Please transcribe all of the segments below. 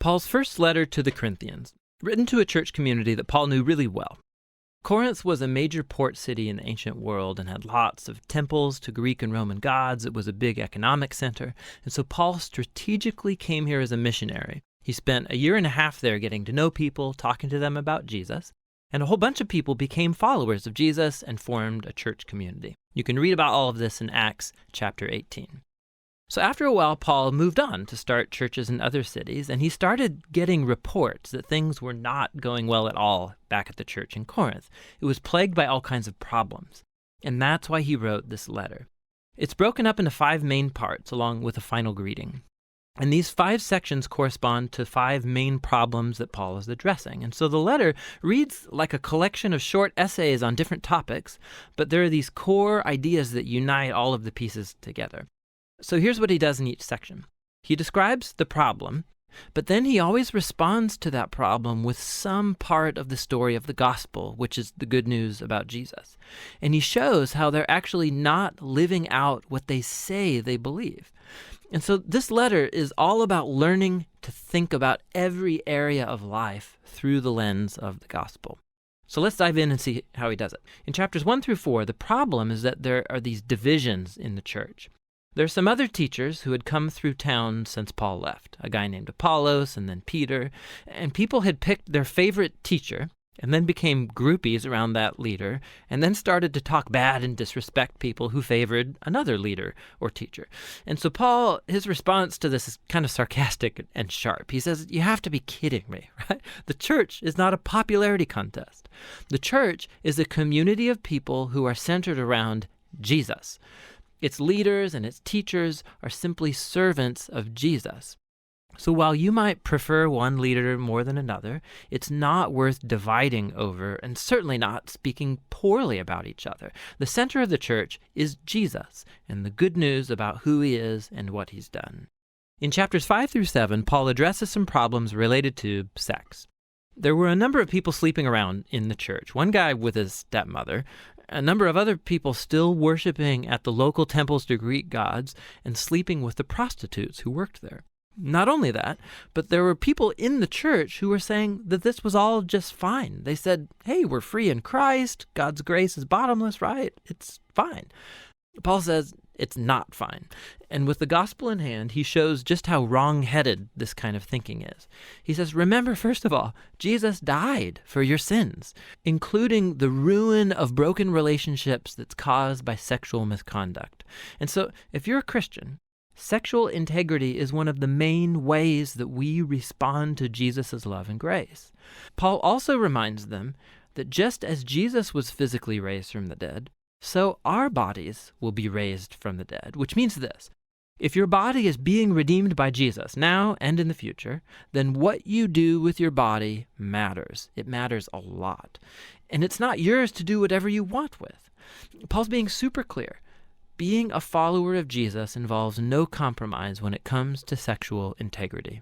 Paul's first letter to the Corinthians, written to a church community that Paul knew really well. Corinth was a major port city in the ancient world and had lots of temples to Greek and Roman gods. It was a big economic center. And so Paul strategically came here as a missionary. He spent a year and a half there getting to know people, talking to them about Jesus. And a whole bunch of people became followers of Jesus and formed a church community. You can read about all of this in Acts chapter 18. So after a while, Paul moved on to start churches in other cities, and he started getting reports that things were not going well at all back at the church in Corinth. It was plagued by all kinds of problems, and that's why he wrote this letter. It's broken up into 5 main parts, along with a final greeting. And these 5 sections correspond to 5 main problems that Paul is addressing. And so the letter reads like a collection of short essays on different topics, but there are these core ideas that unite all of the pieces together. So here's what he does in each section. He describes the problem, but then he always responds to that problem with some part of the story of the gospel, which is the good news about Jesus. And he shows how they're actually not living out what they say they believe. And so this letter is all about learning to think about every area of life through the lens of the gospel. So let's dive in and see how he does it. In chapters 1 through 4, the problem is that there are these divisions in the church. There are some other teachers who had come through town since Paul left, a guy named Apollos and then Peter, and people had picked their favorite teacher and then became groupies around that leader and then started to talk bad and disrespect people who favored another leader or teacher. And so Paul, his response to this is kind of sarcastic and sharp. He says, you have to be kidding me, right? The church is not a popularity contest. The church is a community of people who are centered around Jesus. Its leaders and its teachers are simply servants of Jesus. So while you might prefer one leader more than another, it's not worth dividing over and certainly not speaking poorly about each other. The center of the church is Jesus and the good news about who he is and what he's done. In chapters 5 through 7, Paul addresses some problems related to sex. There were a number of people sleeping around in the church. One guy with his stepmother, a number of other people still worshiping at the local temples to Greek gods and sleeping with the prostitutes who worked there. Not only that, but there were people in the church who were saying that this was all just fine. They said, hey, we're free in Christ. God's grace is bottomless, right? It's fine. Paul says it's not fine. And with the gospel in hand, he shows just how wrong-headed this kind of thinking is. He says, remember, first of all, Jesus died for your sins, including the ruin of broken relationships that's caused by sexual misconduct. And so if you're a Christian, sexual integrity is one of the main ways that we respond to Jesus' love and grace. Paul also reminds them that just as Jesus was physically raised from the dead, so our bodies will be raised from the dead, which means this. If your body is being redeemed by Jesus now and in the future, then what you do with your body matters. It matters a lot. And it's not yours to do whatever you want with. Paul's being super clear. Being a follower of Jesus involves no compromise when it comes to sexual integrity.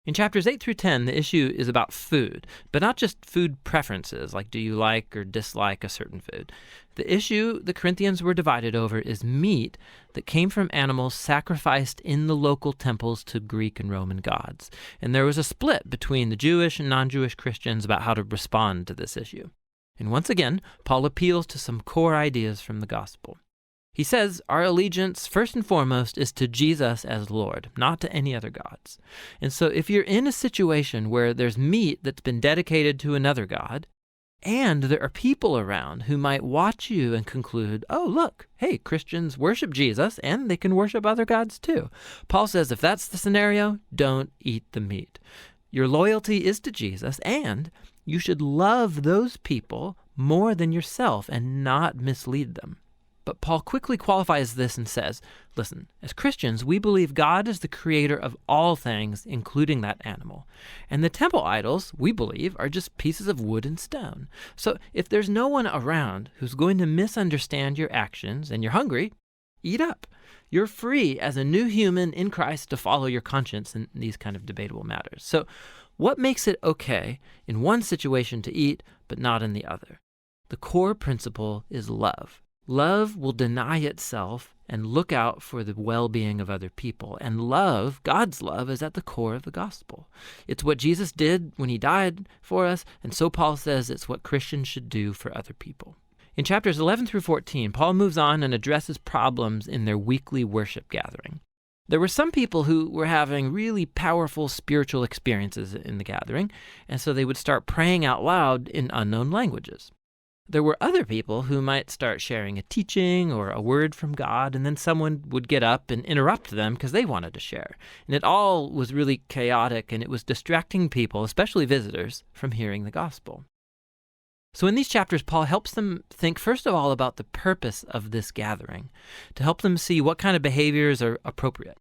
In chapters 8 through 10, the issue is about food, but not just food preferences, like do you like or dislike a certain food. The issue the Corinthians were divided over is meat that came from animals sacrificed in the local temples to Greek and Roman gods. And there was a split between the Jewish and non-Jewish Christians about how to respond to this issue. And once again, Paul appeals to some core ideas from the gospel. He says our allegiance, first and foremost, is to Jesus as Lord, not to any other gods. And so if you're in a situation where there's meat that's been dedicated to another god, and there are people around who might watch you and conclude, oh, look, hey, Christians worship Jesus, and they can worship other gods too. Paul says if that's the scenario, don't eat the meat. Your loyalty is to Jesus, and you should love those people more than yourself and not mislead them. But Paul quickly qualifies this and says, listen, as Christians, we believe God is the creator of all things, including that animal. And the temple idols, we believe, are just pieces of wood and stone. So if there's no one around who's going to misunderstand your actions and you're hungry, eat up. You're free as a new human in Christ to follow your conscience in these kind of debatable matters. So what makes it okay in one situation to eat, but not in the other? The core principle is love. Love will deny itself and look out for the well-being of other people. And love, God's love, is at the core of the gospel. It's what Jesus did when he died for us, and so Paul says it's what Christians should do for other people. In chapters 11 through 14, Paul moves on and addresses problems in their weekly worship gathering. There were some people who were having really powerful spiritual experiences in the gathering, and so they would start praying out loud in unknown languages. There were other people who might start sharing a teaching or a word from God, and then someone would get up and interrupt them because they wanted to share. And it all was really chaotic, and it was distracting people, especially visitors, from hearing the gospel. So in these chapters, Paul helps them think, first of all, about the purpose of this gathering, to help them see what kind of behaviors are appropriate.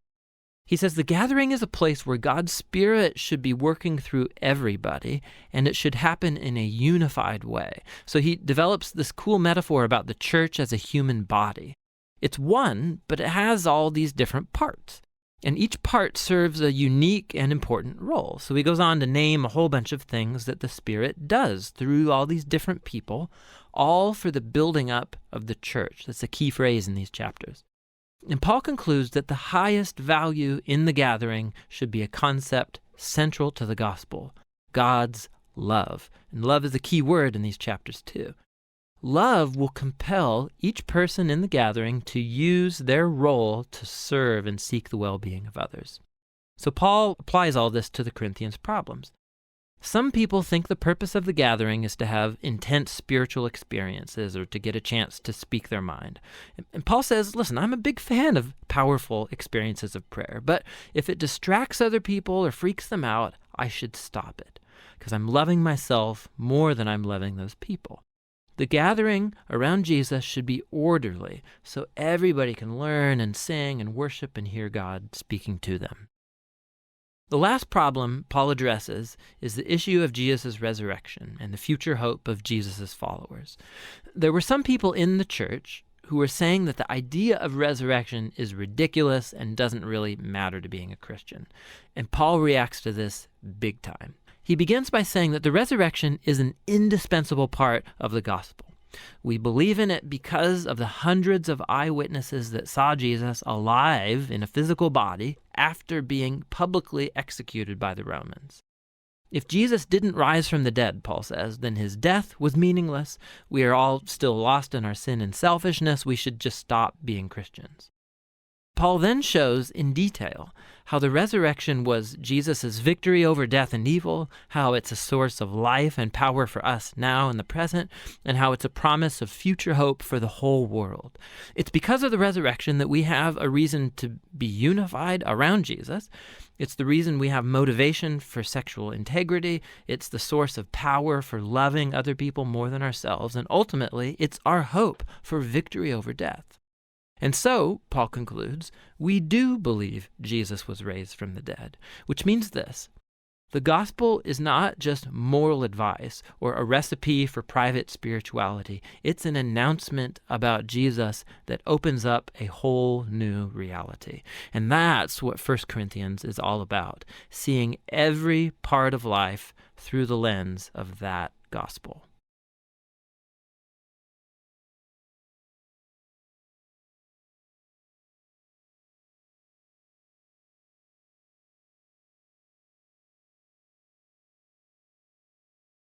He says the gathering is a place where God's Spirit should be working through everybody, and it should happen in a unified way. So he develops this cool metaphor about the church as a human body. It's one, but it has all these different parts. And each part serves a unique and important role. So he goes on to name a whole bunch of things that the Spirit does through all these different people, all for the building up of the church. That's a key phrase in these chapters. And Paul concludes that the highest value in the gathering should be a concept central to the gospel, God's love. And love is a key word in these chapters too. Love will compel each person in the gathering to use their role to serve and seek the well-being of others. So Paul applies all this to the Corinthians' problems. Some people think the purpose of the gathering is to have intense spiritual experiences or to get a chance to speak their mind. And Paul says, listen, I'm a big fan of powerful experiences of prayer, but if it distracts other people or freaks them out, I should stop it because I'm loving myself more than I'm loving those people. The gathering around Jesus should be orderly so everybody can learn and sing and worship and hear God speaking to them. The last problem Paul addresses is the issue of Jesus' resurrection and the future hope of Jesus' followers. There were some people in the church who were saying that the idea of resurrection is ridiculous and doesn't really matter to being a Christian. And Paul reacts to this big time. He begins by saying that the resurrection is an indispensable part of the gospel. We believe in it because of the hundreds of eyewitnesses that saw Jesus alive in a physical body after being publicly executed by the Romans. If Jesus didn't rise from the dead, Paul says, then his death was meaningless. We are all still lost in our sin and selfishness. We should just stop being Christians. Paul then shows in detail how the resurrection was Jesus' victory over death and evil, how it's a source of life and power for us now in the present, and how it's a promise of future hope for the whole world. It's because of the resurrection that we have a reason to be unified around Jesus. It's the reason we have motivation for sexual integrity. It's the source of power for loving other people more than ourselves. And ultimately, it's our hope for victory over death. And so, Paul concludes, we do believe Jesus was raised from the dead, which means this. The gospel is not just moral advice or a recipe for private spirituality. It's an announcement about Jesus that opens up a whole new reality. And that's what 1 Corinthians is all about, seeing every part of life through the lens of that gospel.